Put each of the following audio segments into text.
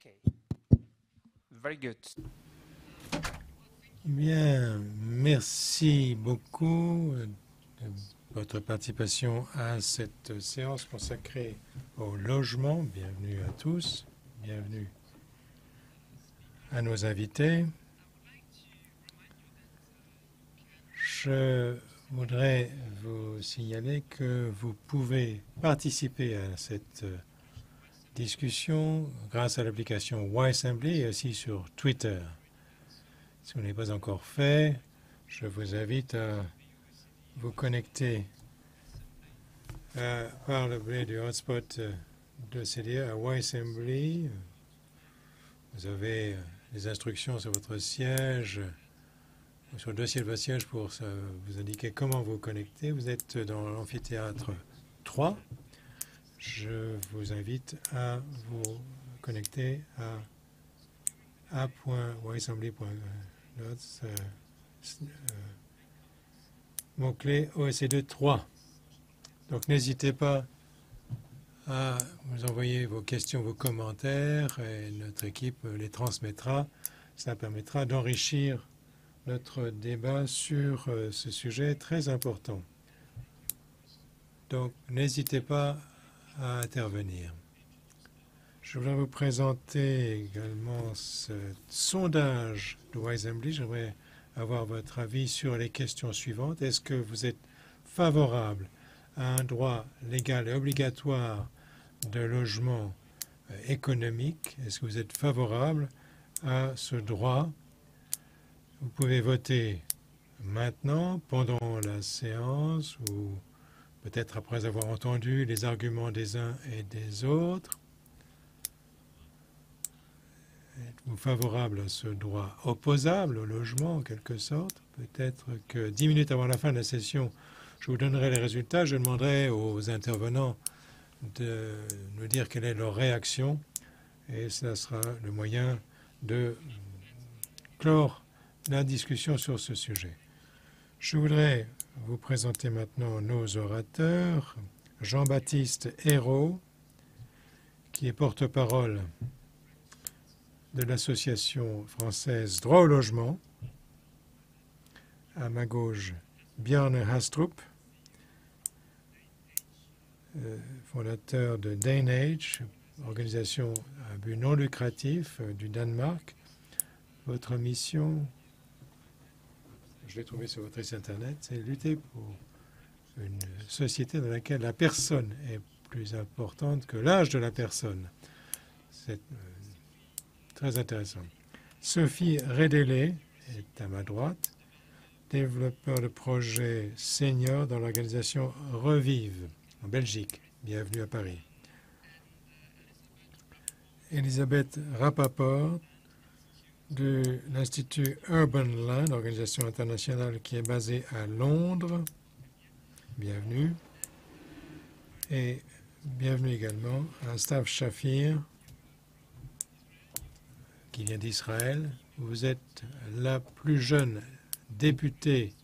Okay. Very good. Bien, merci beaucoup de votre participation à cette séance consacrée au logement. Bienvenue à tous, bienvenue à nos invités. Je voudrais vous signaler que vous pouvez participer à cette discussion grâce à l'application YSambly et aussi sur Twitter. Si vous n'avez pas encore fait, je vous invite à vous connecter par le biais du hotspot de CDA à YSambly. Vous avez les instructions sur votre siège, sur le dossier de votre siège pour vous indiquer comment vous connecter. Vous êtes dans l'amphithéâtre 3. Je vous invite à vous connecter à a.ysambly.notes mot-clé OSC2 3. Donc n'hésitez pas à nous envoyer vos questions, vos commentaires et notre équipe les transmettra. Cela permettra d'enrichir notre débat sur ce sujet très important. Donc n'hésitez pas à intervenir. Je voudrais vous présenter également ce sondage de YSambly. J'aimerais avoir votre avis sur les questions suivantes. Est-ce que vous êtes favorable à un droit légal et obligatoire de logement économique? Est-ce que vous êtes favorable à ce droit? Vous pouvez voter maintenant, pendant la séance, ou peut-être après avoir entendu les arguments des uns et des autres. Êtes-vous favorable à ce droit opposable au logement, en quelque sorte? Peut-être que 10 minutes avant la fin de la session, je vous donnerai les résultats. Je demanderai aux intervenants de nous dire quelle est leur réaction. Et ça sera le moyen de clore la discussion sur ce sujet. Je voudrais vous présenter maintenant nos orateurs. Jean-Baptiste Hérault, qui est porte-parole de l'association française Droit au logement. À ma gauche, Björn Hastrup, fondateur de Dane-Age, organisation à but non lucratif du Danemark. Votre mission, je l'ai trouvé sur votre site internet, c'est lutter pour une société dans laquelle la personne est plus importante que l'âge de la personne. C'est très intéressant. Sophie Redélé est à ma droite, développeur de projet senior dans l'organisation Revive en Belgique. Bienvenue à Paris. Elisabeth Rapaport de l'Institut Urban Land, organisation internationale qui est basée à Londres. Bienvenue. Et bienvenue également à Stav Shafir, qui vient d'Israël. Vous êtes la plus jeune députée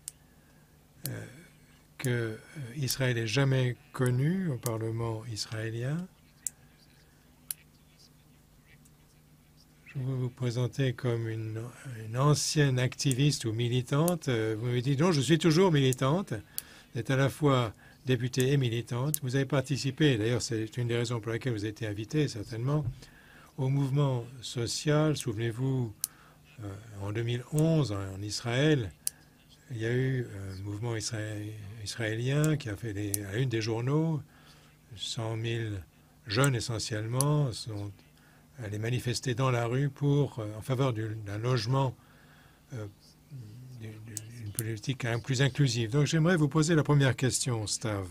que Israël ait jamais connue au Parlement israélien. Je vais vous présenter comme une ancienne activiste ou militante. Vous m'avez dit non, je suis toujours militante. Vous êtes à la fois députée et militante. Vous avez participé, d'ailleurs c'est une des raisons pour lesquelles vous avez été invitée certainement, au mouvement social. Souvenez-vous, en 2011, en Israël, il y a eu un mouvement israélien qui a fait la une des journaux. 100 000 jeunes essentiellement sont allés manifester dans la rue en faveur d'un logement, d'une politique plus inclusive. Donc j'aimerais vous poser la première question, Stav.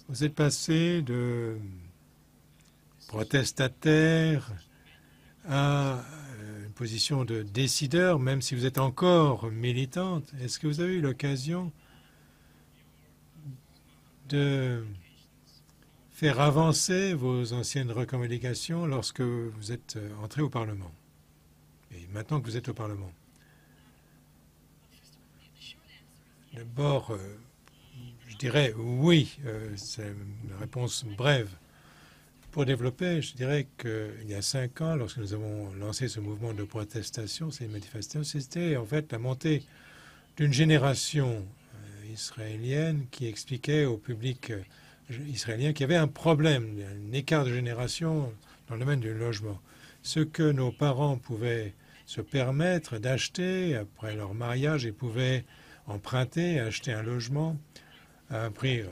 Vous êtes passé de protestataire à une position de décideur, même si vous êtes encore militante. Est-ce que vous avez eu l'occasion de faire avancer vos anciennes revendications lorsque vous êtes entré au Parlement? Et maintenant que vous êtes au Parlement. D'abord, je dirais oui, c'est une réponse brève. pour développer, je dirais qu'il y a 5 ans, lorsque nous avons lancé ce mouvement de protestation, ces manifestations, c'était en fait la montée d'une génération israélienne qui expliquait au public israélien qu'il y avait un problème, un écart de génération dans le domaine du logement. Ce que nos parents pouvaient se permettre d'acheter après leur mariage, ils pouvaient emprunter, acheter un logement à un prix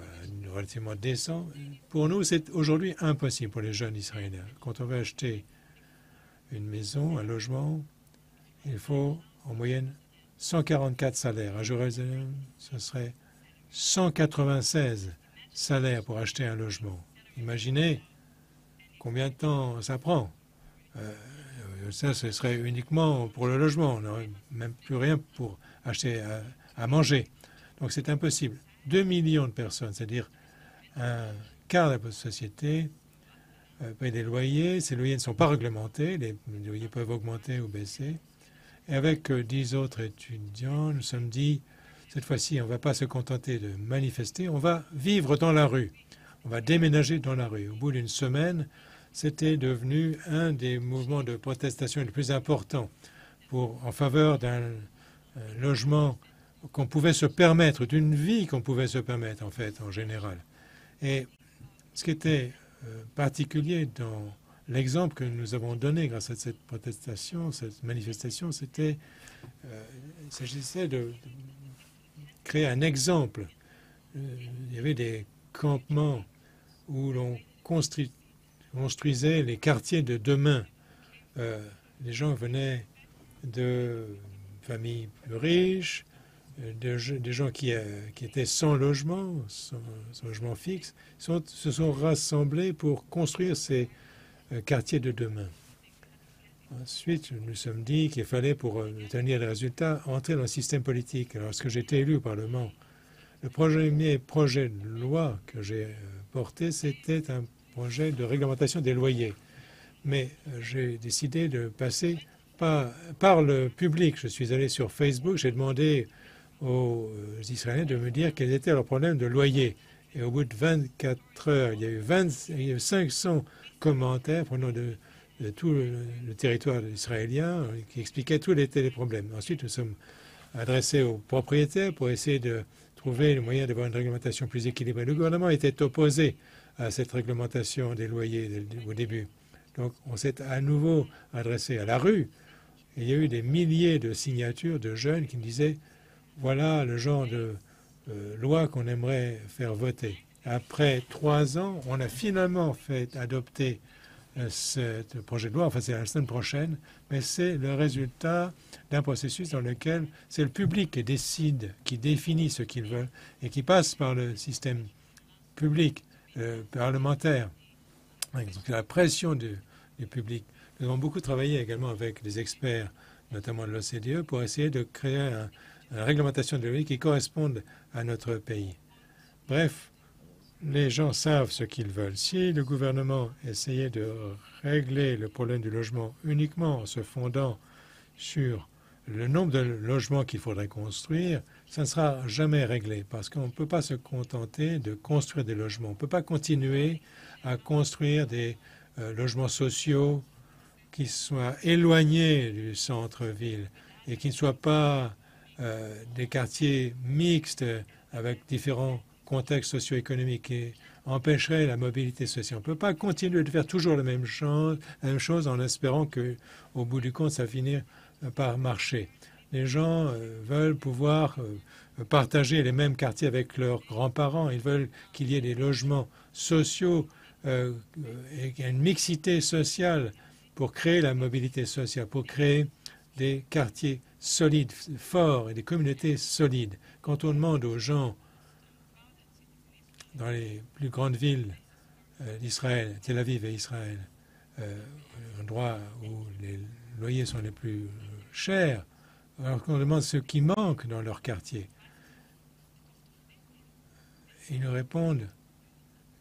relativement décent. Pour nous, c'est aujourd'hui impossible pour les jeunes Israéliens. Quand on veut acheter une maison, un logement, il faut en moyenne 144 salaires. À Jérusalem, ce serait 196 salaires pour acheter un logement. Imaginez combien de temps ça prend. Ça, ce serait uniquement pour le logement. On n'aurait même plus rien pour acheter à manger. Donc c'est impossible. 2 millions de personnes, c'est-à-dire un quart de la société, payent des loyers. Ces loyers ne sont pas réglementés. Les loyers peuvent augmenter ou baisser. Et avec 10 autres étudiants, nous sommes dit, cette fois-ci, on ne va pas se contenter de manifester, on va vivre dans la rue. On va déménager dans la rue. Au bout d'une semaine, c'était devenu un des mouvements de protestation les plus importants en faveur d'un logement qu'on pouvait se permettre, d'une vie qu'on pouvait se permettre, en fait, en général. Et ce qui était particulier dans l'exemple que nous avons donné grâce à cette protestation, cette manifestation, il s'agissait de créer un exemple. Il y avait des campements où l'on construisait les quartiers de demain. Les gens venaient de familles plus riches, des gens qui étaient sans logement, sans logement fixe, se sont rassemblés pour construire ces quartiers de demain. Ensuite, nous nous sommes dit qu'il fallait, pour obtenir des résultats, entrer dans le système politique. Lorsque j'ai été élu au Parlement, le premier projet de loi que j'ai porté, c'était un projet de réglementation des loyers. Mais j'ai décidé de passer par le public. Je suis allé sur Facebook, j'ai demandé aux Israéliens de me dire quels étaient leurs problèmes de loyer. Et au bout de 24 heures, il y a eu 500 commentaires venant de tout le territoire israélien qui expliquaient tous les problèmes. Ensuite, nous sommes adressés aux propriétaires pour essayer de trouver le moyen d'avoir une réglementation plus équilibrée. Le gouvernement était opposé à cette réglementation des loyers au début. Donc, on s'est à nouveau adressé à la rue. Et il y a eu des milliers de signatures de jeunes qui me disaient « Voilà le genre de loi qu'on aimerait faire voter ». Après 3 ans, on a finalement fait adopter ce projet de loi, enfin c'est la semaine prochaine, mais c'est le résultat d'un processus dans lequel c'est le public qui décide, qui définit ce qu'il veut et qui passe par le système public, parlementaire. Donc la pression du public. Nous avons beaucoup travaillé également avec des experts, notamment de l'OCDE, pour essayer de créer une réglementation de loyer qui corresponde à notre pays. Bref, les gens savent ce qu'ils veulent. Si le gouvernement essayait de régler le problème du logement uniquement en se fondant sur le nombre de logements qu'il faudrait construire, ça ne sera jamais réglé parce qu'on ne peut pas se contenter de construire des logements. On ne peut pas continuer à construire des logements sociaux qui soient éloignés du centre-ville et qui ne soient pas des quartiers mixtes avec différents contexte socio-économique qui empêcherait la mobilité sociale. On ne peut pas continuer de faire toujours la même chose en espérant qu'au bout du compte, ça finit par marcher. Les gens veulent pouvoir partager les mêmes quartiers avec leurs grands-parents. Ils veulent qu'il y ait des logements sociaux et une mixité sociale pour créer la mobilité sociale, pour créer des quartiers solides, forts et des communautés solides. Quand on demande aux gens dans les plus grandes villes d'Israël, Tel Aviv et Israël, endroits où les loyers sont les plus chers, alors qu'on demande ce qui manque dans leur quartier. Ils nous répondent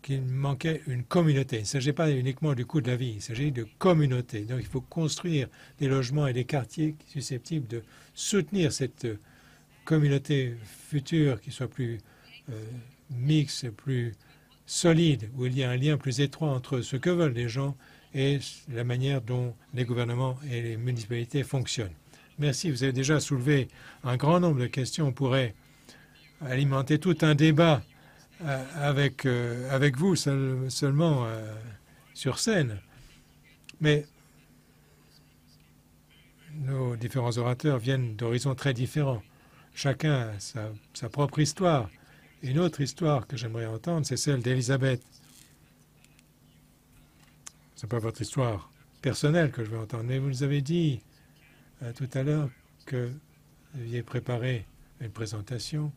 qu'il manquait une communauté. Il ne s'agit pas uniquement du coût de la vie, il s'agit de communauté. Donc il faut construire des logements et des quartiers susceptibles de soutenir cette communauté future qui soit plus mixte, plus solide, où il y a un lien plus étroit entre ce que veulent les gens et la manière dont les gouvernements et les municipalités fonctionnent. Merci, vous avez déjà soulevé un grand nombre de questions. On pourrait alimenter tout un débat avec vous seulement sur scène. Mais nos différents orateurs viennent d'horizons très différents. Chacun a sa propre histoire. Une autre histoire que j'aimerais entendre, c'est celle d'Elisabeth. Ce n'est pas votre histoire personnelle que je veux entendre, mais vous nous avez dit tout à l'heure que vous aviez préparé une présentation.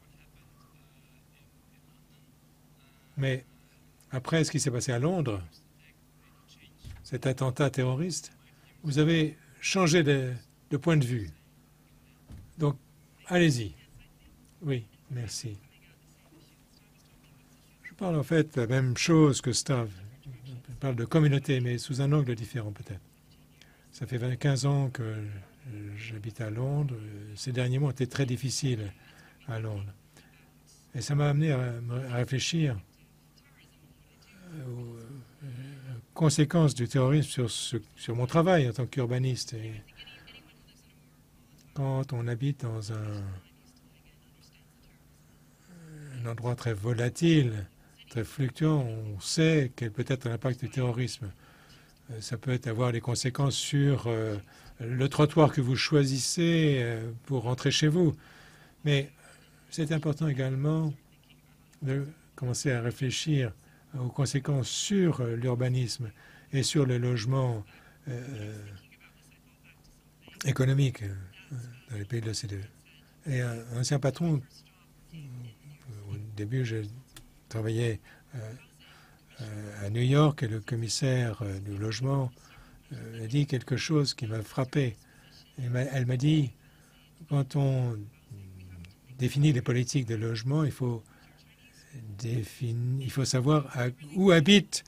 Mais après ce qui s'est passé à Londres, cet attentat terroriste, vous avez changé de point de vue. Donc, allez-y. Oui, merci. Je parle en fait la même chose que Stav. Je parle de communauté, mais sous un angle différent peut-être. Ça fait 15 ans que j'habite à Londres. Ces derniers mois ont été très difficiles à Londres. Et ça m'a amené à réfléchir aux conséquences du terrorisme sur mon travail en tant qu'urbaniste. Et quand on habite dans un endroit très volatile, très fluctuant, on sait quel peut être l'impact du terrorisme. Ça peut avoir des conséquences sur le trottoir que vous choisissez pour rentrer chez vous. Mais c'est important également de commencer à réfléchir aux conséquences sur l'urbanisme et sur le logement économique dans les pays de l'OCDE. Et un ancien patron, au début, je travaillais à New York, et le commissaire du logement a dit quelque chose qui m'a frappé. Elle m'a dit, quand on définit les politiques de logement, il faut savoir où habite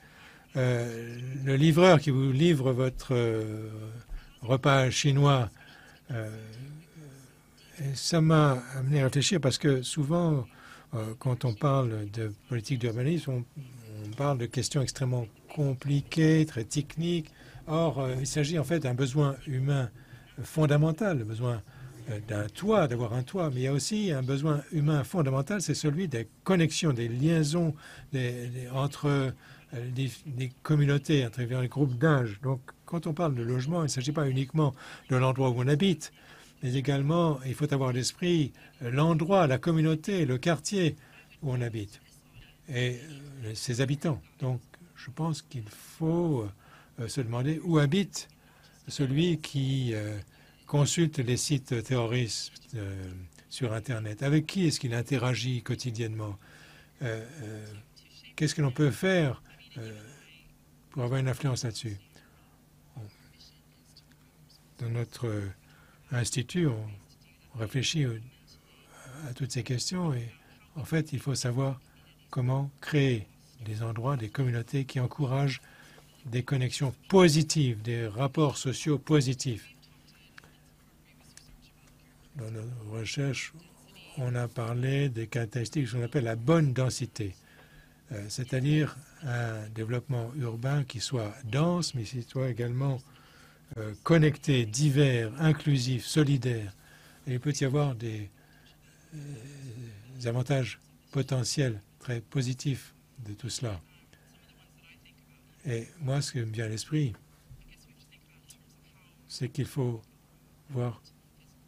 le livreur qui vous livre votre repas chinois. Et ça m'a amené à réfléchir parce que souvent, quand on parle de politique d'urbanisme, on parle de questions extrêmement compliquées, très techniques. Or, il s'agit en fait d'un besoin humain fondamental, le besoin d'un toit, d'avoir un toit. Mais il y a aussi un besoin humain fondamental, c'est celui des connexions, des liaisons entre les communautés, à travers les groupes d'âge. Donc, quand on parle de logement, il ne s'agit pas uniquement de l'endroit où on habite, mais également, il faut avoir à l'esprit l'endroit, la communauté, le quartier où on habite et ses habitants. Donc, je pense qu'il faut se demander où habite celui qui consulte les sites terroristes sur Internet. Avec qui est-ce qu'il interagit quotidiennement? Qu'est-ce que l'on peut faire pour avoir une influence là-dessus? Dans notre institut, on réfléchit à toutes ces questions et en fait, il faut savoir comment créer des endroits, des communautés qui encouragent des connexions positives, des rapports sociaux positifs. Dans nos recherches, on a parlé des caractéristiques qu'on appelle la bonne densité, c'est-à-dire un développement urbain qui soit dense, mais qui soit également connecté, divers, inclusif, solidaire. Et il peut y avoir des avantages potentiels très positifs de tout cela. Et moi, ce qui me vient à l'esprit, c'est qu'il faut voir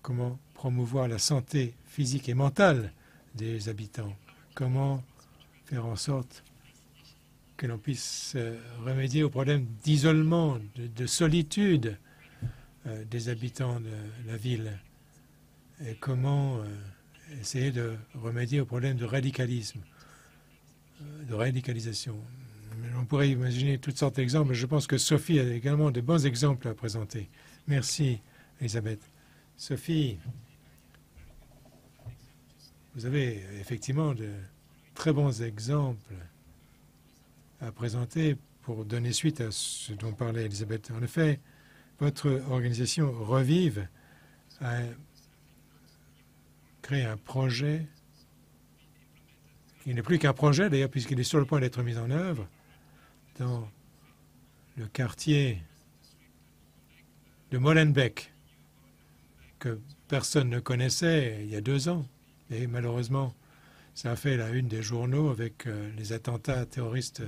comment promouvoir la santé physique et mentale des habitants, comment faire en sorte que l'on puisse remédier au problème d'isolement, de solitude des habitants de la ville, et comment essayer de remédier au problème de radicalisme, de radicalisation. On pourrait imaginer toutes sortes d'exemples. Je pense que Sophie a également de bons exemples à présenter. Merci, Elisabeth. Sophie, vous avez effectivement de très bons exemples à présenter pour donner suite à ce dont parlait Elisabeth. En effet, votre organisation Revive a créé un projet il n'est plus qu'un projet d'ailleurs, puisqu'il est sur le point d'être mis en œuvre dans le quartier de Molenbeek, que personne ne connaissait il y a 2 ans. Et malheureusement, ça a fait la une des journaux avec les attentats terroristes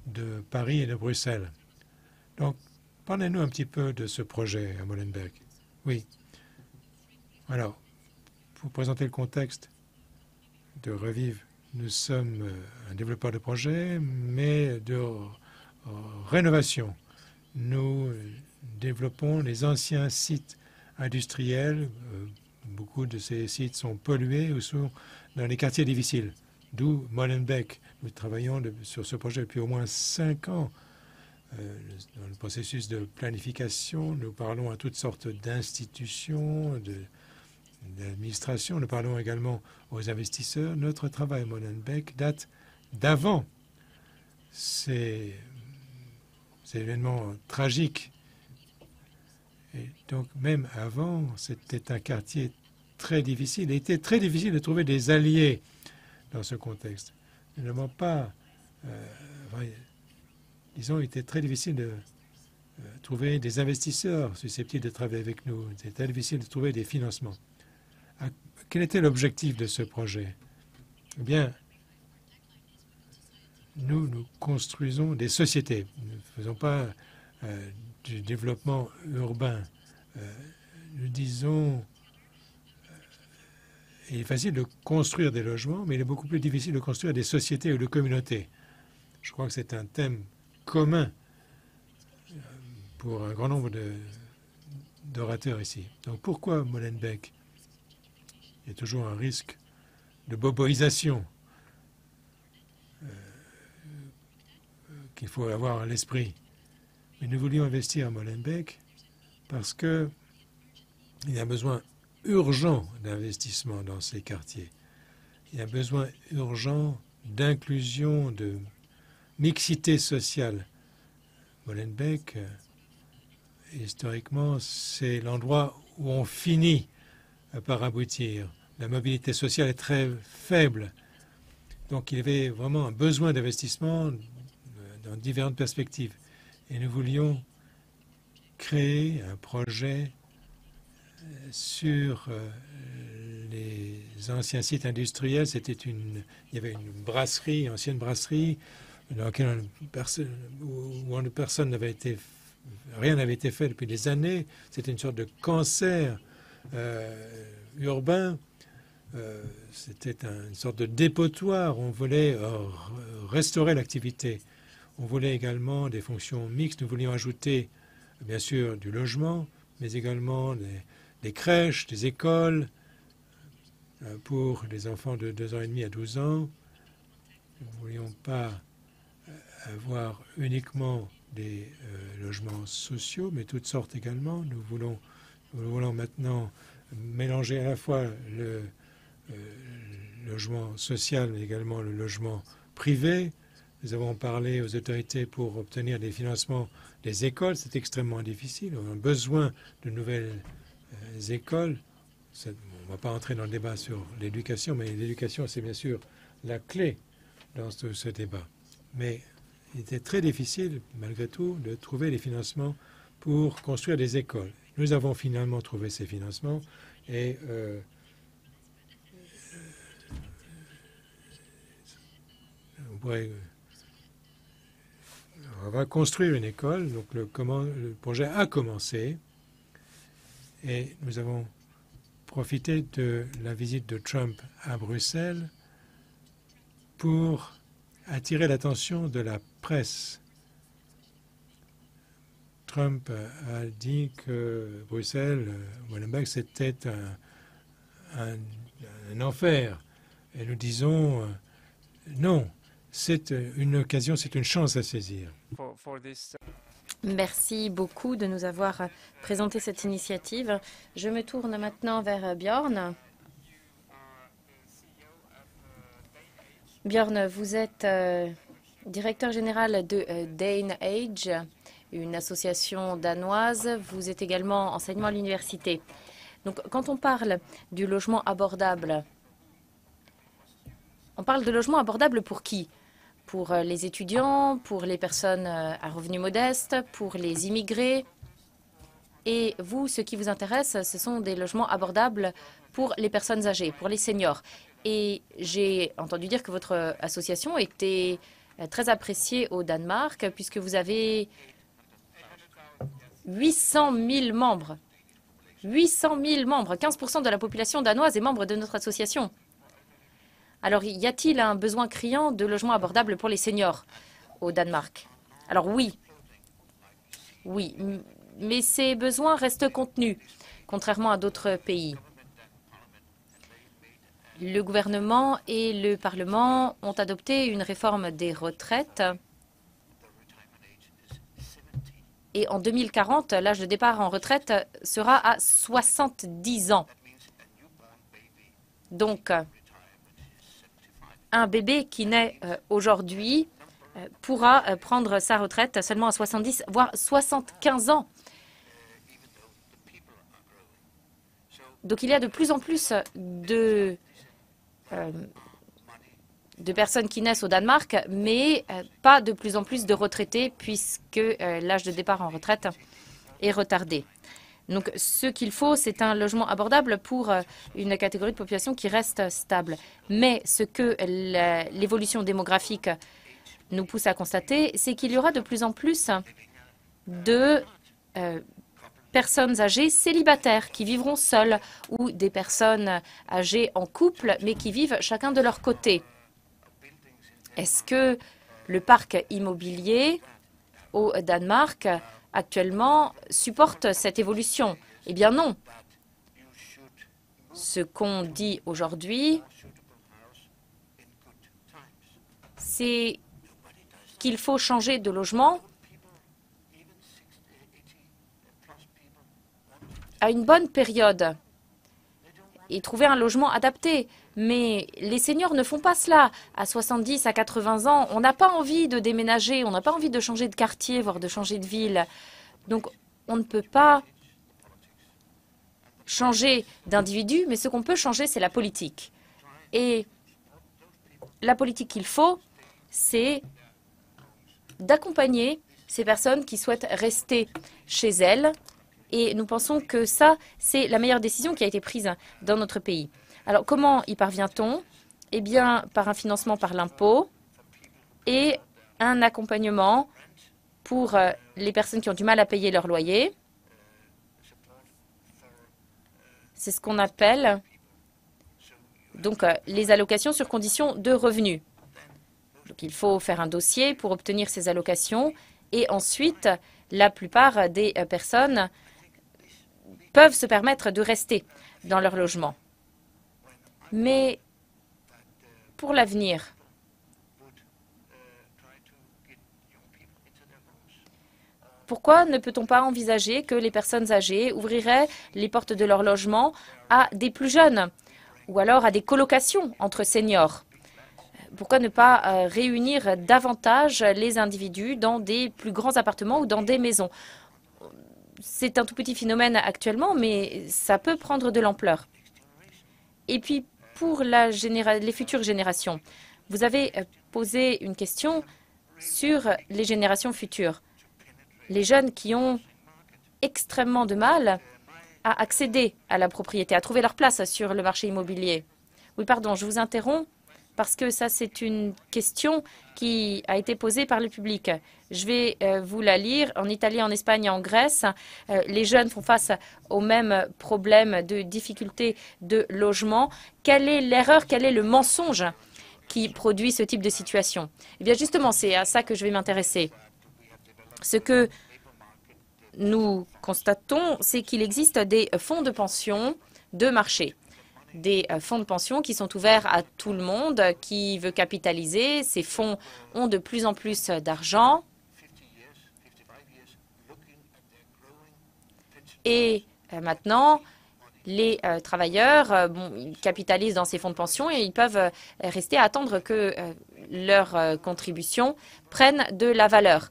de Paris et de Bruxelles. Donc, parlez-nous un petit peu de ce projet à Molenbeek. Oui. Alors, pour présenter le contexte de Revive, nous sommes un développeur de projet, mais de rénovation. Nous développons les anciens sites industriels. Beaucoup de ces sites sont pollués ou sont dans les quartiers difficiles, d'où Molenbeek. Nous travaillons sur ce projet depuis au moins 5 ans. Dans le processus de planification, nous parlons à toutes sortes d'institutions, d'administration. Nous parlons également aux investisseurs. Notre travail à Molenbeek date d'avant ces événements tragiques. Et donc, même avant, c'était un quartier très difficile. Il était très difficile de trouver des alliés dans ce contexte. Nous n'avons pas... disons, il était très difficile de trouver des investisseurs susceptibles de travailler avec nous. C'était très difficile de trouver des financements. Quel était l'objectif de ce projet? Eh bien, nous construisons des sociétés. Nous ne faisons pas du développement urbain. Nous disons, il est facile de construire des logements, mais il est beaucoup plus difficile de construire des sociétés ou des communautés. Je crois que c'est un thème commun pour un grand nombre d'orateurs ici. Donc pourquoi Molenbeek? Il y a toujours un risque de boboisation qu'il faut avoir à l'esprit. Mais nous voulions investir à Molenbeek parce qu'il y a un besoin urgent d'investissement dans ces quartiers. Il y a un besoin urgent d'inclusion, de mixité sociale. Molenbeek, historiquement, c'est l'endroit où on finit par aboutir. La mobilité sociale est très faible. Donc il y avait vraiment un besoin d'investissement dans différentes perspectives. Et nous voulions créer un projet sur les anciens sites industriels. Il y avait une brasserie, ancienne brasserie, dans laquelle rien n'avait été fait depuis des années. C'était une sorte de cancer urbain. C'était une sorte de dépotoir. On voulait restaurer l'activité. On voulait également des fonctions mixtes. Nous voulions ajouter, bien sûr, du logement, mais également des crèches, des écoles pour les enfants de 2 ans et demi à 12 ans. Nous ne voulions pas avoir uniquement des logements sociaux, mais toutes sortes également. Nous voulons maintenant mélanger à la fois le logement social, mais également le logement privé. Nous avons parlé aux autorités pour obtenir des financements des écoles. C'est extrêmement difficile. On a besoin de nouvelles écoles. On ne va pas entrer dans le débat sur l'éducation, mais l'éducation, c'est bien sûr la clé dans ce débat. Mais il était très difficile, malgré tout, de trouver les financements pour construire des écoles. Nous avons finalement trouvé ces financements et on va construire une école. Donc le projet a commencé et nous avons profité de la visite de Trump à Bruxelles pour attirer l'attention de la presse. Trump a dit que Bruxelles, Molenbeek, c'était un enfer. Et nous disons non, c'est une occasion, c'est une chance à saisir. Merci beaucoup de nous avoir présenté cette initiative. Je me tourne maintenant vers Bjorn. Bjorn, vous êtes directeur général de Dane Age, une association danoise. Vous êtes également enseignement à l'université. Donc, quand on parle du logement abordable On parle de logements abordables pour qui? Pour les étudiants, pour les personnes à revenus modestes, pour les immigrés. Et vous, ce qui vous intéresse, ce sont des logements abordables pour les personnes âgées, pour les seniors. Et j'ai entendu dire que votre association était très appréciée au Danemark, puisque vous avez 800 000 membres. 800 000 membres, 15% de la population danoise est membre de notre association. Alors, y a-t-il un besoin criant de logements abordables pour les seniors au Danemark? Alors oui, oui, mais ces besoins restent contenus, contrairement à d'autres pays. Le gouvernement et le Parlement ont adopté une réforme des retraites. Et en 2040, l'âge de départ en retraite sera à 70 ans. Donc, un bébé qui naît aujourd'hui pourra prendre sa retraite seulement à 70, voire 75 ans. Donc, il y a de plus en plus de personnes qui naissent au Danemark, mais pas de plus en plus de retraités, puisque l'âge de départ en retraite est retardé. Donc, ce qu'il faut, c'est un logement abordable pour une catégorie de population qui reste stable. Mais ce que l'évolution démographique nous pousse à constater, c'est qu'il y aura de plus en plus de personnes âgées célibataires qui vivront seules ou des personnes âgées en couple, mais qui vivent chacun de leur côté. Est-ce que le parc immobilier au Danemark actuellement supporte cette évolution? Eh bien non. Ce qu'on dit aujourd'hui, c'est qu'il faut changer de logement à une bonne période et trouver un logement adapté. Mais les seniors ne font pas cela. À 70, à 80 ans, on n'a pas envie de déménager, on n'a pas envie de changer de quartier, voire de changer de ville. Donc, on ne peut pas changer d'individu, mais ce qu'on peut changer, c'est la politique. Et la politique qu'il faut, c'est d'accompagner ces personnes qui souhaitent rester chez elles. Et nous pensons que ça, c'est la meilleure décision qui a été prise dans notre pays. Alors, comment y parvient-on? Eh bien, par un financement par l'impôt et un accompagnement pour les personnes qui ont du mal à payer leur loyer. C'est ce qu'on appelle donc les allocations sur condition de revenus. Donc, il faut faire un dossier pour obtenir ces allocations et ensuite, la plupart des personnes peuvent se permettre de rester dans leur logement. Mais pour l'avenir, pourquoi ne peut-on pas envisager que les personnes âgées ouvriraient les portes de leur logement à des plus jeunes ou alors à des colocations entre seniors? Pourquoi ne pas réunir davantage les individus dans des plus grands appartements ou dans des maisons? C'est un tout petit phénomène actuellement, mais ça peut prendre de l'ampleur. Et puis, pour les futures générations, vous avez posé une question sur les générations futures. Les jeunes qui ont extrêmement de mal à accéder à la propriété, à trouver leur place sur le marché immobilier. Oui, pardon, je vous interromps parce que ça, c'est une question qui a été posée par le public. Je vais vous la lire. En Italie, en Espagne et en Grèce, les jeunes font face au même problème de difficulté de logement. Quelle est l'erreur, quel est le mensonge qui produit ce type de situation? Eh bien, justement, c'est à ça que je vais m'intéresser. Ce que nous constatons, c'est qu'il existe des fonds de pension de marché. Des fonds de pension qui sont ouverts à tout le monde qui veut capitaliser. Ces fonds ont de plus en plus d'argent. Et maintenant, les travailleurs ils capitalisent dans ces fonds de pension et ils peuvent rester à attendre que leurs contributions prennent de la valeur.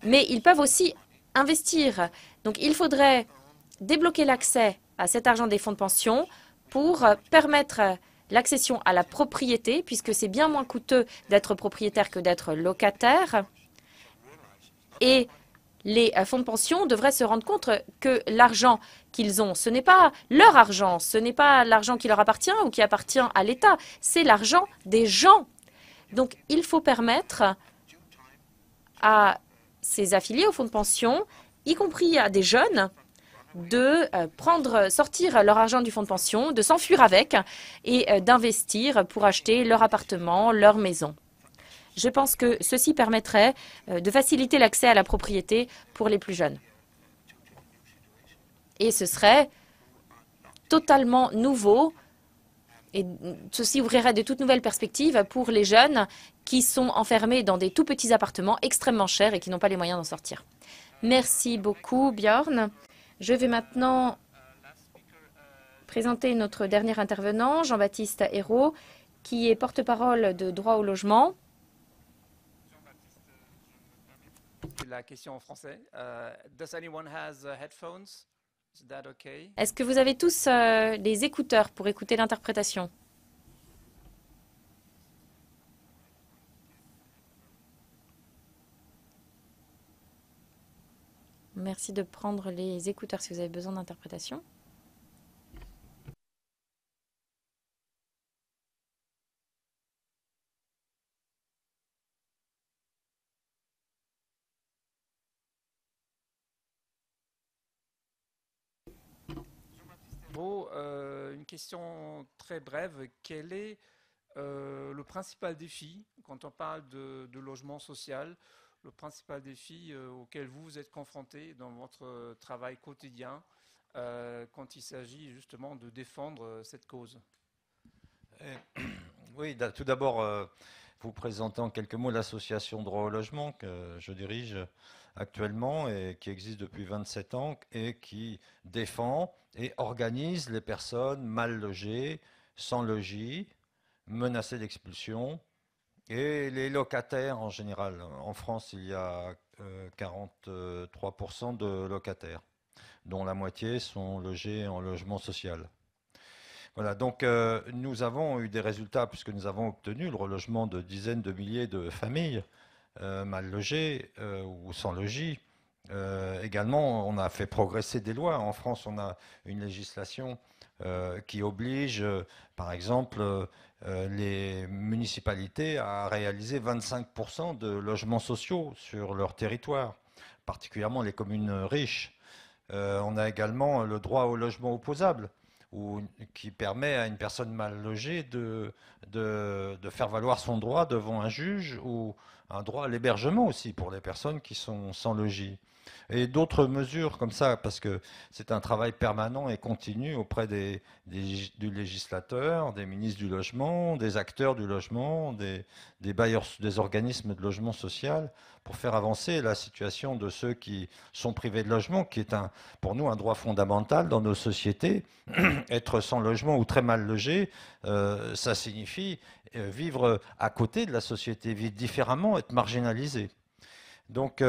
Mais ils peuvent aussi investir. Donc, il faudrait débloquer l'accès à cet argent des fonds de pension pour permettre l'accession à la propriété, puisque c'est bien moins coûteux d'être propriétaire que d'être locataire. Et les fonds de pension devraient se rendre compte que l'argent qu'ils ont, ce n'est pas leur argent, ce n'est pas l'argent qui leur appartient ou qui appartient à l'État, c'est l'argent des gens. Donc, il faut permettre à ces affiliés au fonds de pension, y compris à des jeunes, de sortir leur argent du fonds de pension, de s'enfuir avec et d'investir pour acheter leur appartement, leur maison. Je pense que ceci permettrait de faciliter l'accès à la propriété pour les plus jeunes. Et ce serait totalement nouveau et ceci ouvrirait de toutes nouvelles perspectives pour les jeunes qui sont enfermés dans des tout petits appartements extrêmement chers et qui n'ont pas les moyens d'en sortir. Merci beaucoup, Bjorn. Je vais maintenant présenter notre dernier intervenant, Jean-Baptiste Hérault, qui est porte-parole de Droit au logement. La question en français. Does anyone has headphones? Is that okay? Est-ce que vous avez tous des écouteurs pour écouter l'interprétation? Merci de prendre les écouteurs si vous avez besoin d'interprétation. Une question très brève. Quel est le principal défi quand on parle de logement social, le principal défi auquel vous êtes confronté dans votre travail quotidien quand il s'agit justement de défendre cette cause? Oui, tout d'abord, vous présenter en quelques mots l'association Droit au logement que je dirige actuellement et qui existe depuis 27 ans et qui défend et organise les personnes mal logées, sans logis, menacées d'expulsion et les locataires en général. En France, il y a 43% de locataires, dont la moitié sont logés en logement social. Voilà, donc nous avons eu des résultats puisque nous avons obtenu le relogement de dizaines de milliers de familles mal logées ou sans logis. Également, on a fait progresser des lois. En France, on a une législation qui oblige, par exemple, les municipalités à réaliser 25% de logements sociaux sur leur territoire, particulièrement les communes riches. On a également le droit au logement opposable, qui permet à une personne mal logée de faire valoir son droit devant un juge, ou un droit à l'hébergement aussi pour les personnes qui sont sans logis. Et d'autres mesures comme ça, parce que c'est un travail permanent et continu auprès du législateur, des ministres du logement, des acteurs du logement, des bailleurs, des organismes de logement social, pour faire avancer la situation de ceux qui sont privés de logement, qui est pour nous un droit fondamental dans nos sociétés. Être sans logement ou très mal logé, ça signifie vivre à côté de la société, vivre différemment, être marginalisé. Donc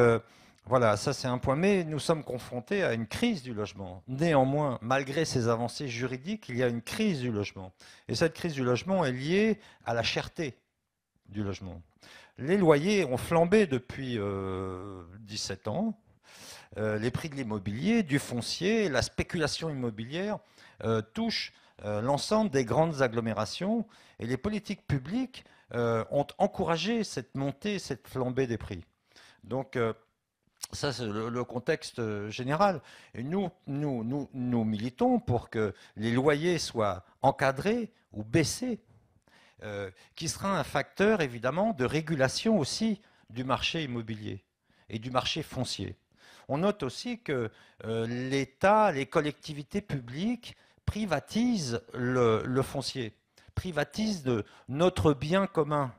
voilà, ça c'est un point. Mais nous sommes confrontés à une crise du logement. Néanmoins, malgré ces avancées juridiques, il y a une crise du logement. Et cette crise du logement est liée à la cherté du logement. Les loyers ont flambé depuis 17 ans. Les prix de l'immobilier, du foncier, la spéculation immobilière touchent l'ensemble des grandes agglomérations. Et les politiques publiques ont encouragé cette montée, cette flambée des prix. Donc, ça, c'est le contexte général. Et nous militons pour que les loyers soient encadrés ou baissés, qui sera un facteur, évidemment, de régulation aussi du marché immobilier et du marché foncier. On note aussi que l'État, les collectivités publiques privatisent le foncier, privatisent notre bien commun,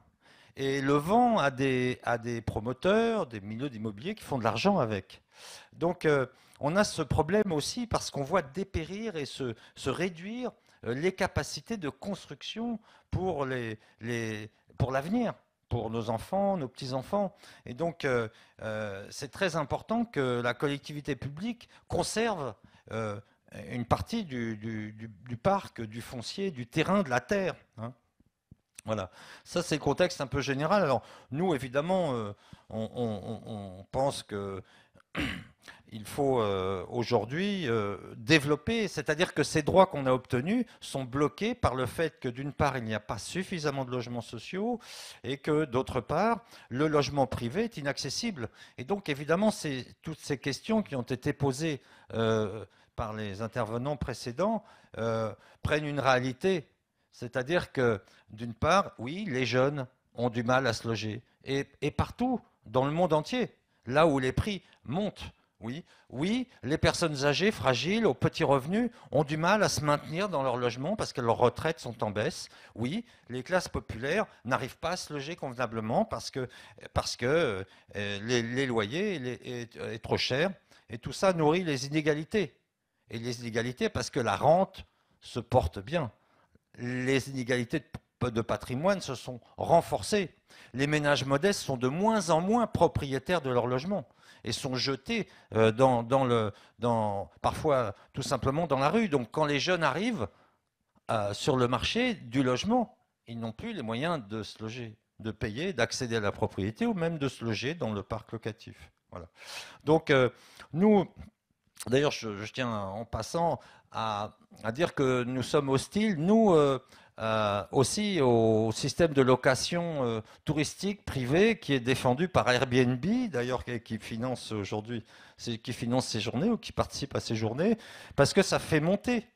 et le vend à des promoteurs, des milieux d'immobilier qui font de l'argent avec. Donc on a ce problème aussi parce qu'on voit dépérir et se réduire les capacités de construction pour l'avenir, pour nos enfants, nos petits-enfants. Et donc c'est très important que la collectivité publique conserve une partie du parc, du foncier, du terrain, de la terre. Hein. Voilà, ça c'est le contexte un peu général. Alors nous, évidemment, on pense que il faut aujourd'hui développer, c'est-à-dire que ces droits qu'on a obtenus sont bloqués par le fait que d'une part, il n'y a pas suffisamment de logements sociaux et que d'autre part, le logement privé est inaccessible. Et donc évidemment, c'est toutes ces questions qui ont été posées par les intervenants précédents prennent une réalité. C'est-à-dire que d'une part, oui, les jeunes ont du mal à se loger. Et partout, dans le monde entier, là où les prix montent. Oui, les personnes âgées, fragiles, aux petits revenus, ont du mal à se maintenir dans leur logement parce que leurs retraites sont en baisse. Oui, les classes populaires n'arrivent pas à se loger convenablement parce que les loyers est trop cher. Et tout ça nourrit les inégalités. Et les inégalités parce que la rente se porte bien. Les inégalités de patrimoine se sont renforcées. Les ménages modestes sont de moins en moins propriétaires de leur logement et sont jetés parfois tout simplement dans la rue. Donc quand les jeunes arrivent sur le marché du logement, ils n'ont plus les moyens de se loger, de payer, d'accéder à la propriété ou même de se loger dans le parc locatif. Voilà. Donc nous, d'ailleurs je tiens en passant à dire que nous sommes hostiles, nous aussi au système de location touristique privée qui est défendu par Airbnb, d'ailleurs qui finance aujourd'hui, qui finance ces journées ou qui participe à ces journées, parce que ça fait monter,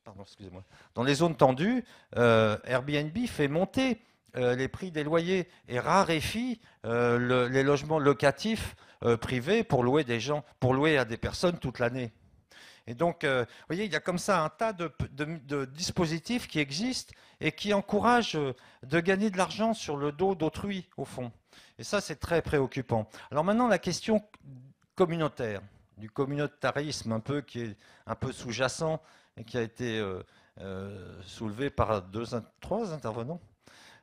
pardon, excusez-moi, dans les zones tendues, Airbnb fait monter les prix des loyers et raréfie les logements locatifs privés pour louer à des personnes toute l'année. Et donc, vous voyez, il y a comme ça un tas de dispositifs qui existent et qui encouragent de gagner de l'argent sur le dos d'autrui, au fond. Et ça, c'est très préoccupant. Alors maintenant, la question communautaire, du communautarisme un peu, qui est un peu sous-jacent et qui a été soulevé par trois intervenants.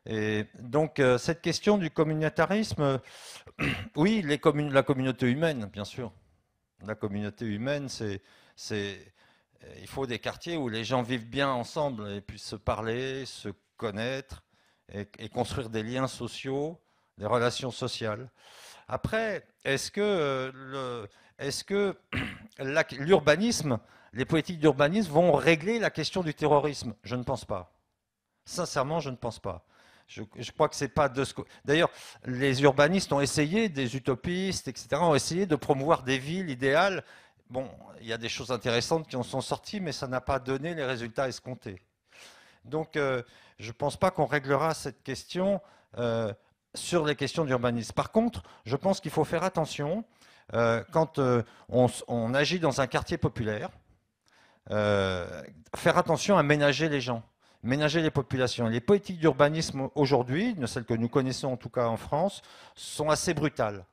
Et donc, cette question du communautarisme, oui, la communauté humaine, bien sûr. La communauté humaine, il faut des quartiers où les gens vivent bien ensemble et puissent se parler, se connaître et construire des liens sociaux, des relations sociales. Après, est-ce que l'urbanisme, les politiques d'urbanisme vont régler la question du terrorisme? Je ne pense pas. Sincèrement, je ne pense pas. Je crois que c'est pas de ce que... D'ailleurs, les urbanistes ont essayé, des utopistes, etc., ont essayé de promouvoir des villes idéales. Bon, il y a des choses intéressantes qui en sont sorties, mais ça n'a pas donné les résultats escomptés. Donc, je ne pense pas qu'on réglera cette question sur les questions d'urbanisme. Par contre, je pense qu'il faut faire attention quand on agit dans un quartier populaire, faire attention à ménager les gens. Ménager les populations. Les politiques d'urbanisme aujourd'hui, celles que nous connaissons en tout cas en France, sont assez brutales.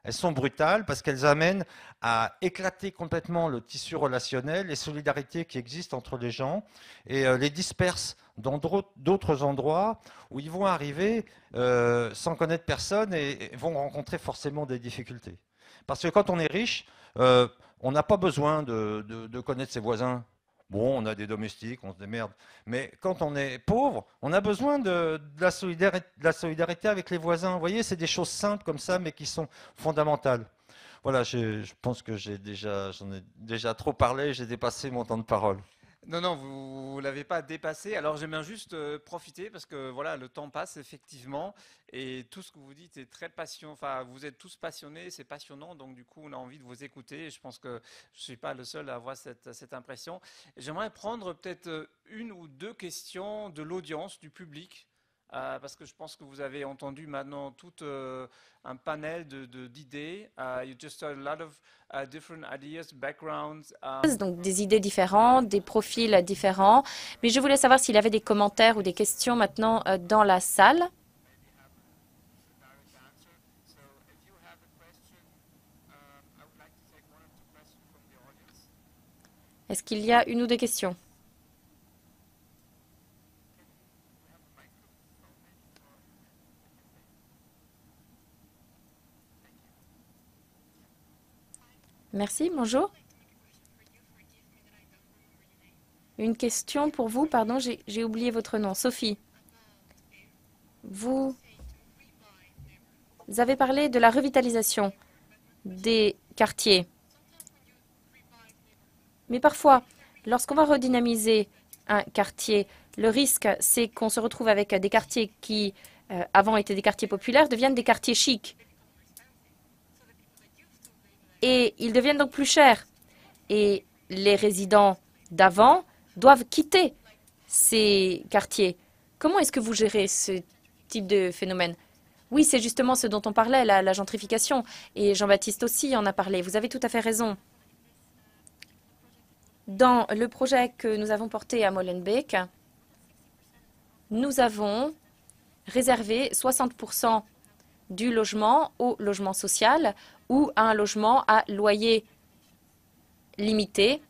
Elles sont brutales parce qu'elles amènent à éclater complètement le tissu relationnel, les solidarités qui existent entre les gens et les dispersent dans d'autres endroits où ils vont arriver sans connaître personne et vont rencontrer forcément des difficultés. Parce que quand on est riche, on n'a pas besoin de connaître ses voisins. Bon, on a des domestiques, on se démerde. Mais quand on est pauvre, on a besoin de la solidarité avec les voisins. Vous voyez, c'est des choses simples comme ça, mais qui sont fondamentales. Voilà, je pense que j'en ai déjà trop parlé, j'ai dépassé mon temps de parole. Non, vous ne l'avez pas dépassé. Alors j'aimerais juste profiter parce que voilà, le temps passe effectivement et tout ce que vous dites est très passionnant. Enfin, vous êtes tous passionnés, c'est passionnant. Donc du coup, on a envie de vous écouter. Je pense que je ne suis pas le seul à avoir cette impression. J'aimerais prendre peut-être une ou deux questions de l'audience, du public. Parce que je pense que vous avez entendu maintenant tout un panel d'idées. You just heard a lot of different ideas, backgrounds. Donc des idées différentes, des profils différents. Mais je voulais savoir s'il y avait des commentaires ou des questions maintenant dans la salle. Est-ce qu'il y a une ou deux questions? Merci, bonjour. Une question pour vous. Pardon, j'ai oublié votre nom. Sophie. Vous avez parlé de la revitalisation des quartiers. Mais parfois, lorsqu'on va redynamiser un quartier, le risque, c'est qu'on se retrouve avec des quartiers qui, avant étaient des quartiers populaires, deviennent des quartiers chics. Et ils deviennent donc plus chers. Et les résidents d'avant doivent quitter ces quartiers. Comment est-ce que vous gérez ce type de phénomène? Oui, c'est justement ce dont on parlait, la gentrification. Et Jean-Baptiste aussi en a parlé. Vous avez tout à fait raison. Dans le projet que nous avons porté à Molenbeek, nous avons réservé 60% du logement au logement social ou à un logement à loyer limité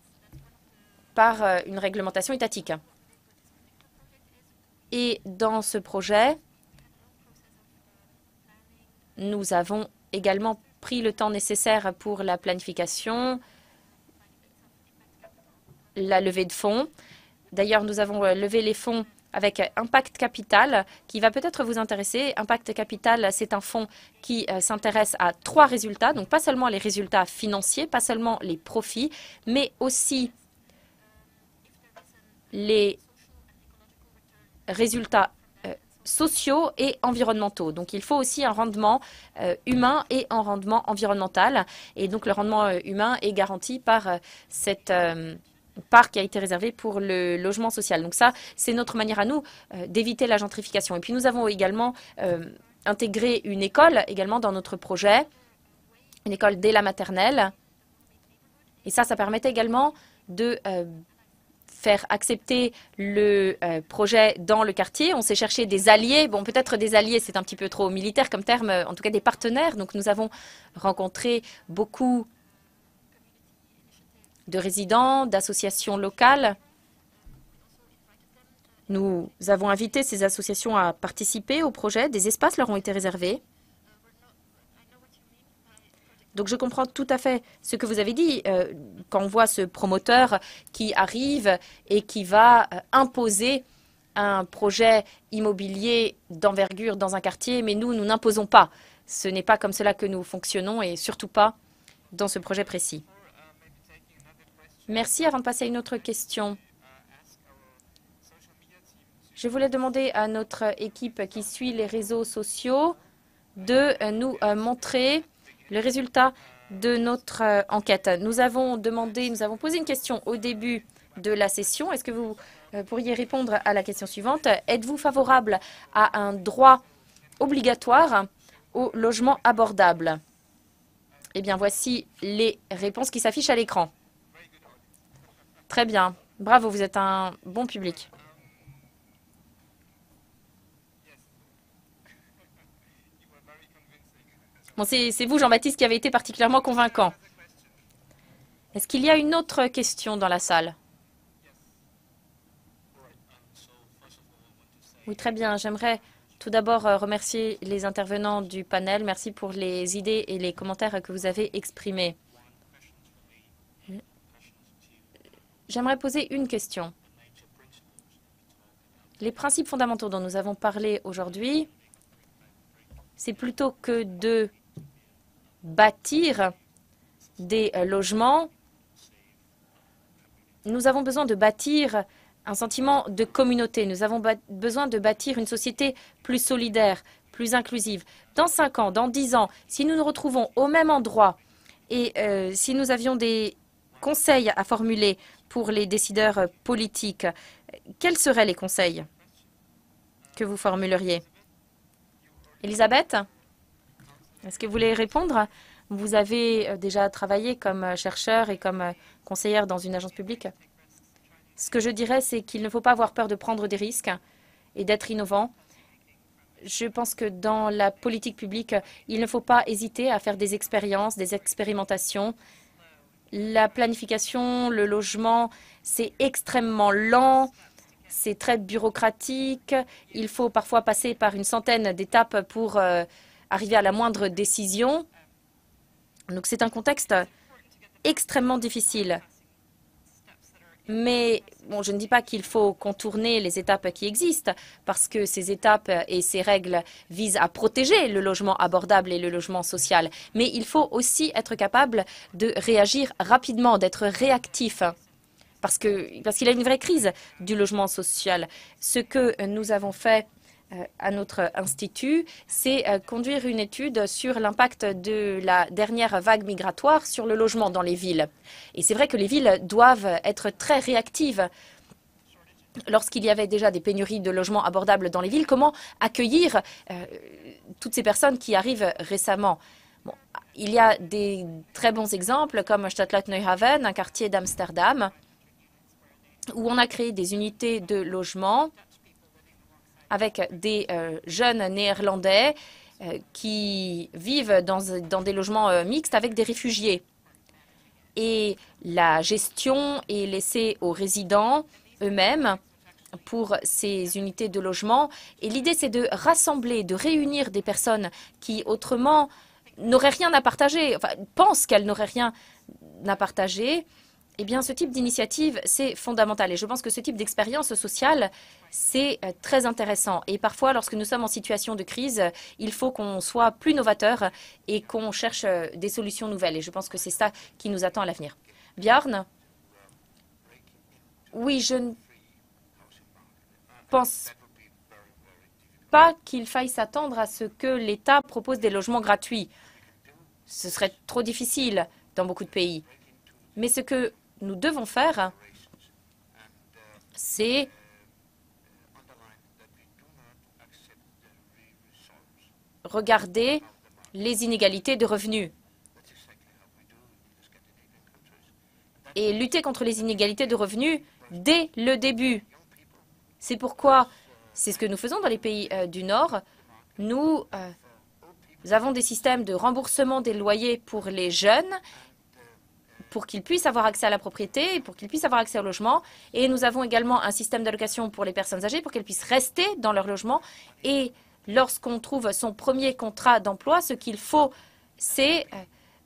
par une réglementation étatique. Et dans ce projet, nous avons également pris le temps nécessaire pour la planification, la levée de fonds. D'ailleurs, nous avons levé les fonds avec Impact Capital, qui va peut-être vous intéresser. Impact Capital, c'est un fonds qui s'intéresse à 3 résultats, donc pas seulement les résultats financiers, pas seulement les profits, mais aussi les résultats sociaux et environnementaux. Donc, il faut aussi un rendement humain et un rendement environnemental. Et donc, le rendement humain est garanti par cette part qui a été réservée pour le logement social. Donc, ça, c'est notre manière à nous d'éviter la gentrification. Et puis, nous avons également intégré une école également dans notre projet, une école dès la maternelle. Et ça permettait également de faire accepter le projet dans le quartier. On s'est cherché des alliés. Bon, peut-être des alliés, c'est un petit peu trop militaire comme terme, en tout cas des partenaires. Donc, nous avons rencontré beaucoup de résidents, d'associations locales. Nous avons invité ces associations à participer au projet. Des espaces leur ont été réservés. Donc, je comprends tout à fait ce que vous avez dit quand on voit ce promoteur qui arrive et qui va imposer un projet immobilier d'envergure dans un quartier. Mais nous n'imposons pas. Ce n'est pas comme cela que nous fonctionnons et surtout pas dans ce projet précis. Merci. Avant de passer à une autre question, je voulais demander à notre équipe qui suit les réseaux sociaux de nous montrer le résultat de notre enquête. Nous avons posé une question au début de la session. Est-ce que vous pourriez répondre à la question suivante? Êtes-vous favorable à un droit obligatoire au logement abordable? Eh bien, voici les réponses qui s'affichent à l'écran. Très bien. Bravo, vous êtes un bon public. Bon, c'est vous, Jean-Baptiste, qui avez été particulièrement convaincant. Est-ce qu'il y a une autre question dans la salle? Oui, très bien. J'aimerais tout d'abord remercier les intervenants du panel. Merci pour les idées et les commentaires que vous avez exprimés. J'aimerais poser une question. Les principes fondamentaux dont nous avons parlé aujourd'hui, c'est plutôt que de bâtir des logements, nous avons besoin de bâtir un sentiment de communauté. Nous avons besoin de bâtir une société plus solidaire, plus inclusive. Dans 5 ans, dans 10 ans, si nous nous retrouvons au même endroit et si nous avions des conseils à formuler pour les décideurs politiques, quels seraient les conseils que vous formuleriez? Elisabeth, est-ce que vous voulez répondre? Vous avez déjà travaillé comme chercheur et comme conseillère dans une agence publique. Ce que je dirais, c'est qu'il ne faut pas avoir peur de prendre des risques et d'être innovant. Je pense que dans la politique publique, il ne faut pas hésiter à faire des expériences, des expérimentations. La planification, le logement, c'est extrêmement lent, c'est très bureaucratique. Il faut parfois passer par une centaine d'étapes pour arriver à la moindre décision. Donc c'est un contexte extrêmement difficile. Mais bon, je ne dis pas qu'il faut contourner les étapes qui existent, parce que ces étapes et ces règles visent à protéger le logement abordable et le logement social. Mais il faut aussi être capable de réagir rapidement, d'être réactif, parce qu'il y a une vraie crise du logement social. Ce que nous avons fait à notre institut, c'est conduire une étude sur l'impact de la dernière vague migratoire sur le logement dans les villes. Et c'est vrai que les villes doivent être très réactives. Lorsqu'il y avait déjà des pénuries de logements abordables dans les villes, comment accueillir toutes ces personnes qui arrivent récemment? Bon, il y a des très bons exemples comme Stadtland Neuhaven, un quartier d'Amsterdam, où on a créé des unités de logement avec des jeunes néerlandais qui vivent dans des logements mixtes avec des réfugiés. Et la gestion est laissée aux résidents eux-mêmes pour ces unités de logement. Et l'idée, c'est de rassembler, de réunir des personnes qui, autrement, n'auraient rien à partager, enfin, pensent qu'elles n'auraient rien à partager. Eh bien, ce type d'initiative, c'est fondamental. Et je pense que ce type d'expérience sociale, c'est très intéressant. Et parfois, lorsque nous sommes en situation de crise, il faut qu'on soit plus novateur et qu'on cherche des solutions nouvelles. Et je pense que c'est ça qui nous attend à l'avenir. Björn? Oui, je ne pense pas qu'il faille s'attendre à ce que l'État propose des logements gratuits. Ce serait trop difficile dans beaucoup de pays. Mais ce que nous devons faire, c'est regarder les inégalités de revenus et lutter contre les inégalités de revenus dès le début. C'est pourquoi, c'est ce que nous faisons dans les pays du Nord. Nous avons des systèmes de remboursement des loyers pour les jeunes, pour qu'ils puissent avoir accès à la propriété, pour qu'ils puissent avoir accès au logement. Et nous avons également un système d'allocation pour les personnes âgées, pour qu'elles puissent rester dans leur logement. Et lorsqu'on trouve son premier contrat d'emploi, ce qu'il faut, c'est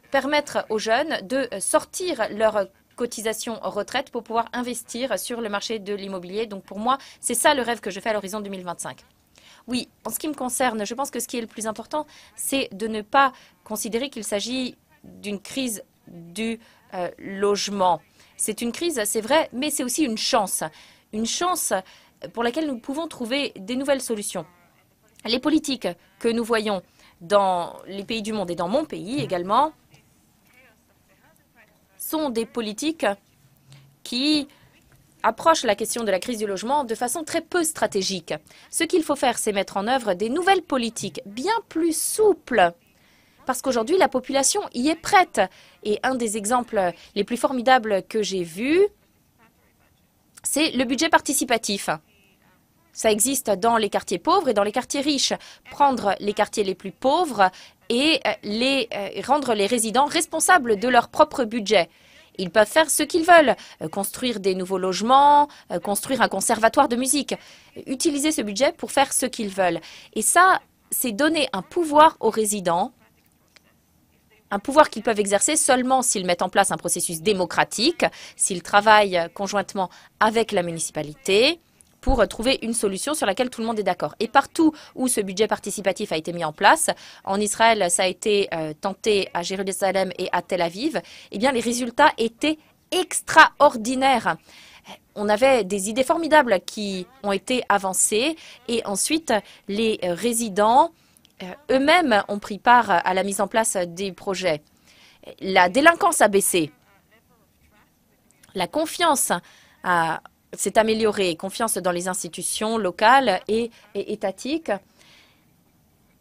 permettre aux jeunes de sortir leur cotisation retraite pour pouvoir investir sur le marché de l'immobilier. Donc pour moi, c'est ça le rêve que je fais à l'horizon 2025. Oui, en ce qui me concerne, je pense que ce qui est le plus important, c'est de ne pas considérer qu'il s'agit d'une crise du logement. C'est une crise, c'est vrai, mais c'est aussi une chance pour laquelle nous pouvons trouver des nouvelles solutions. Les politiques que nous voyons dans les pays du monde et dans mon pays également sont des politiques qui approchent la question de la crise du logement de façon très peu stratégique. Ce qu'il faut faire, c'est mettre en œuvre des nouvelles politiques bien plus souples, parce qu'aujourd'hui, la population y est prête. Et un des exemples les plus formidables que j'ai vus, c'est le budget participatif. Ça existe dans les quartiers pauvres et dans les quartiers riches. Prendre les quartiers les plus pauvres et rendre les résidents responsables de leur propre budget. Ils peuvent faire ce qu'ils veulent, construire des nouveaux logements, construire un conservatoire de musique, utiliser ce budget pour faire ce qu'ils veulent. Et ça, c'est donner un pouvoir aux résidents, un pouvoir qu'ils peuvent exercer seulement s'ils mettent en place un processus démocratique, s'ils travaillent conjointement avec la municipalité pour trouver une solution sur laquelle tout le monde est d'accord. Et partout où ce budget participatif a été mis en place, en Israël, ça a été tenté à Jérusalem et à Tel Aviv, eh bien les résultats étaient extraordinaires. On avait des idées formidables qui ont été avancées et ensuite les résidents eux-mêmes ont pris part à la mise en place des projets. La délinquance a baissé. La confiance s'est améliorée, confiance dans les institutions locales et étatiques.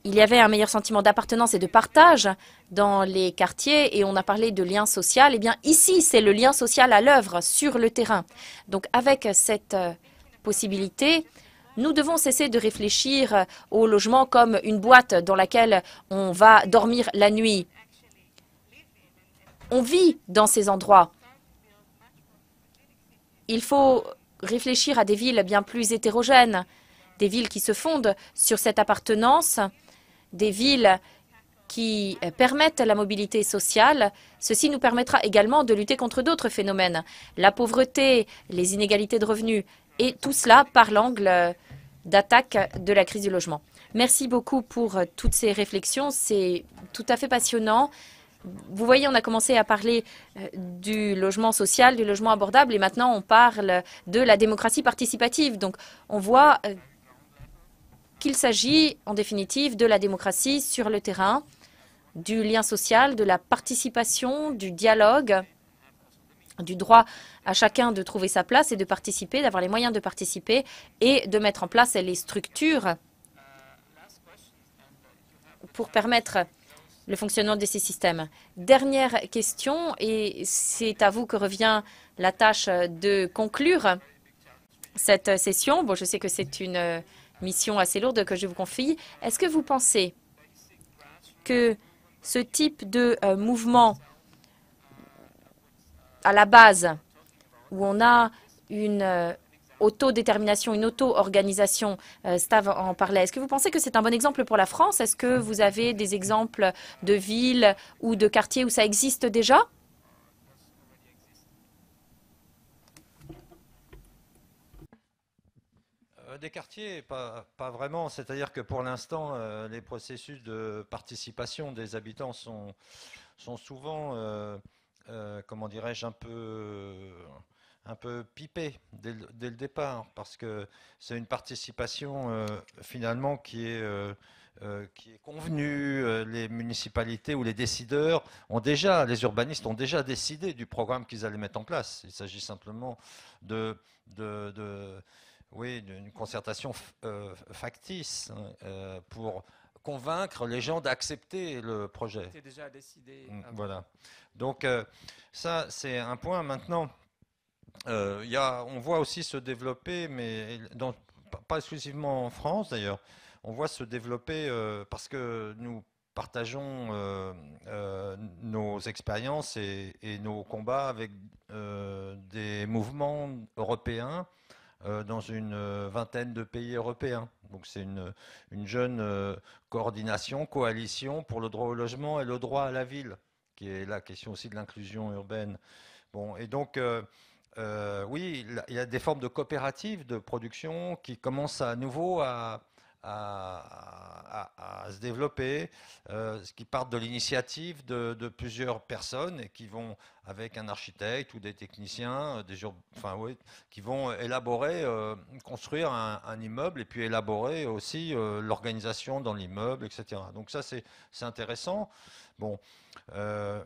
Il y avait un meilleur sentiment d'appartenance et de partage dans les quartiers et on a parlé de lien social. Eh bien, ici, c'est le lien social à l'œuvre, sur le terrain. Donc, avec cette possibilité, nous devons cesser de réfléchir au logement comme une boîte dans laquelle on va dormir la nuit. On vit dans ces endroits. Il faut réfléchir à des villes bien plus hétérogènes, des villes qui se fondent sur cette appartenance, des villes qui permettent la mobilité sociale, ceci nous permettra également de lutter contre d'autres phénomènes, la pauvreté, les inégalités de revenus, et tout cela par l'angle d'attaque de la crise du logement. Merci beaucoup pour toutes ces réflexions, c'est tout à fait passionnant. Vous voyez, on a commencé à parler du logement social, du logement abordable, et maintenant on parle de la démocratie participative. Donc on voit qu'il s'agit en définitive de la démocratie sur le terrain, du lien social, de la participation, du dialogue, du droit à chacun de trouver sa place et de participer, d'avoir les moyens de participer et de mettre en place les structures pour permettre le fonctionnement de ces systèmes. Dernière question, et c'est à vous que revient la tâche de conclure cette session. Bon, je sais que c'est une mission assez lourde que je vous confie. Est-ce que vous pensez que ce type de mouvement à la base, où on a une autodétermination, une auto-organisation, Stav en parlait, est-ce que vous pensez que c'est un bon exemple pour la France? Est-ce que vous avez des exemples de villes ou de quartiers où ça existe déjà? Des quartiers, pas vraiment. C'est-à-dire que pour l'instant, les processus de participation des habitants sont souvent, comment dirais-je, un peu pipés dès le départ, parce que c'est une participation finalement qui est convenue. Les municipalités ou les décideurs les urbanistes ont déjà décidé du programme qu'ils allaient mettre en place. Il s'agit simplement oui, d'une concertation factice pour convaincre les gens d'accepter le projet. C'était déjà décidé. Voilà. Donc ça, c'est un point. Maintenant, on voit aussi se développer, mais pas exclusivement en France d'ailleurs, on voit se développer parce que nous partageons nos expériences et nos combats avec des mouvements européens dans une vingtaine de pays européens. Donc c'est une jeune coalition pour le droit au logement et le droit à la ville, qui est la question aussi de l'inclusion urbaine. Bon, et donc, oui, il y a des formes de coopératives de production qui commencent à nouveau à se développer, qui partent de l'initiative de plusieurs personnes et qui vont, avec un architecte ou des techniciens, qui vont élaborer, construire un immeuble et puis élaborer aussi l'organisation dans l'immeuble, etc. Donc ça, c'est intéressant. Bon,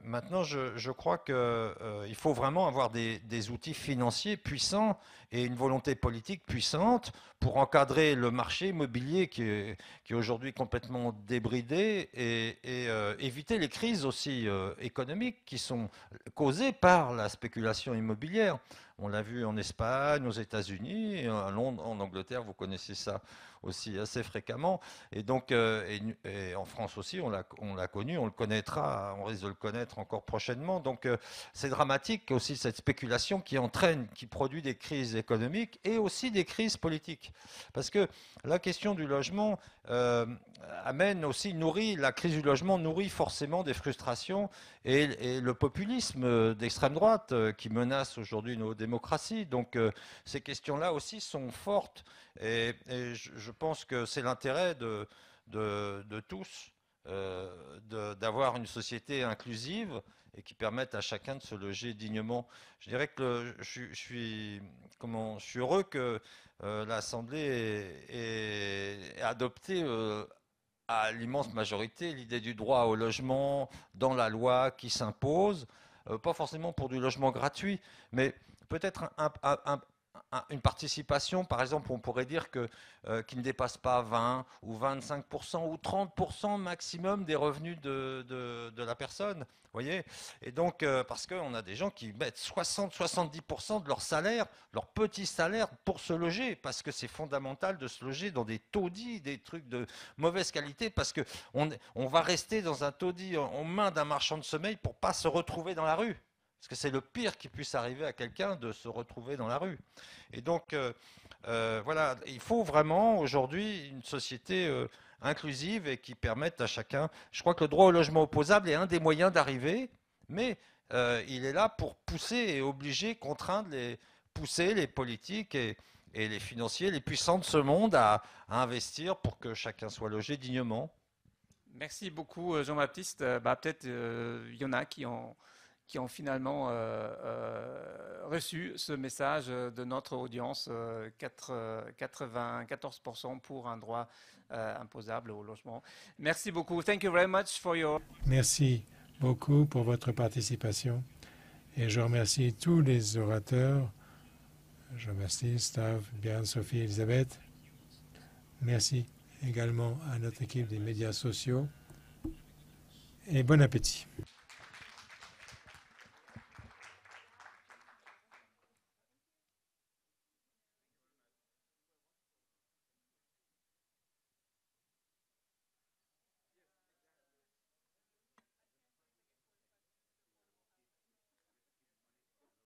maintenant, je crois qu'il faut vraiment avoir des outils financiers puissants et une volonté politique puissante pour encadrer le marché immobilier qui est aujourd'hui complètement débridé et éviter les crises aussi économiques qui sont causées par la spéculation immobilière. On l'a vu en Espagne, aux États-Unis, à Londres, en Angleterre, vous connaissez ça aussi assez fréquemment. Et donc, et en France aussi, on l'a connu, on le connaîtra, on risque de le connaître encore prochainement. Donc, c'est dramatique aussi cette spéculation qui produit des crises économiques et aussi des crises politiques. Parce que la question du logement la crise du logement nourrit forcément des frustrations et le populisme d'extrême droite qui menace aujourd'hui nos démocraties. Donc, ces questions-là aussi sont fortes. Et je pense que c'est l'intérêt de tous d'avoir une société inclusive et qui permette à chacun de se loger dignement. Je dirais que je suis heureux que l'Assemblée ait adopté à l'immense majorité l'idée du droit au logement dans la loi qui s'impose, pas forcément pour du logement gratuit, mais peut-être une participation, par exemple, on pourrait dire qui ne dépasse pas 20 ou 25% ou 30% maximum des revenus de la personne. Voyez, et donc, parce qu'on a des gens qui mettent 60-70% de leur salaire, leur petit salaire, pour se loger, parce que c'est fondamental de se loger dans des taudis, des trucs de mauvaise qualité, parce qu'on va rester dans un taudis en main d'un marchand de sommeil pour ne pas se retrouver dans la rue. Parce que c'est le pire qui puisse arriver à quelqu'un de se retrouver dans la rue. Et donc, voilà, il faut vraiment aujourd'hui une société inclusives et qui permettent à chacun. Je crois que le droit au logement opposable est un des moyens d'arriver, mais il est là pour pousser et obliger, contraindre pousser les politiques et les financiers, les puissants de ce monde à investir pour que chacun soit logé dignement. Merci beaucoup, Jean-Baptiste. Peut-être il y en a qui ont finalement reçu ce message de notre audience, 94% pour un droit imposable au logement. Merci beaucoup. Thank you very much for your... Merci beaucoup pour votre participation et je remercie tous les orateurs. Je remercie Stav, Björn, Sophie, Elisabeth. Merci également à notre équipe des médias sociaux et bon appétit.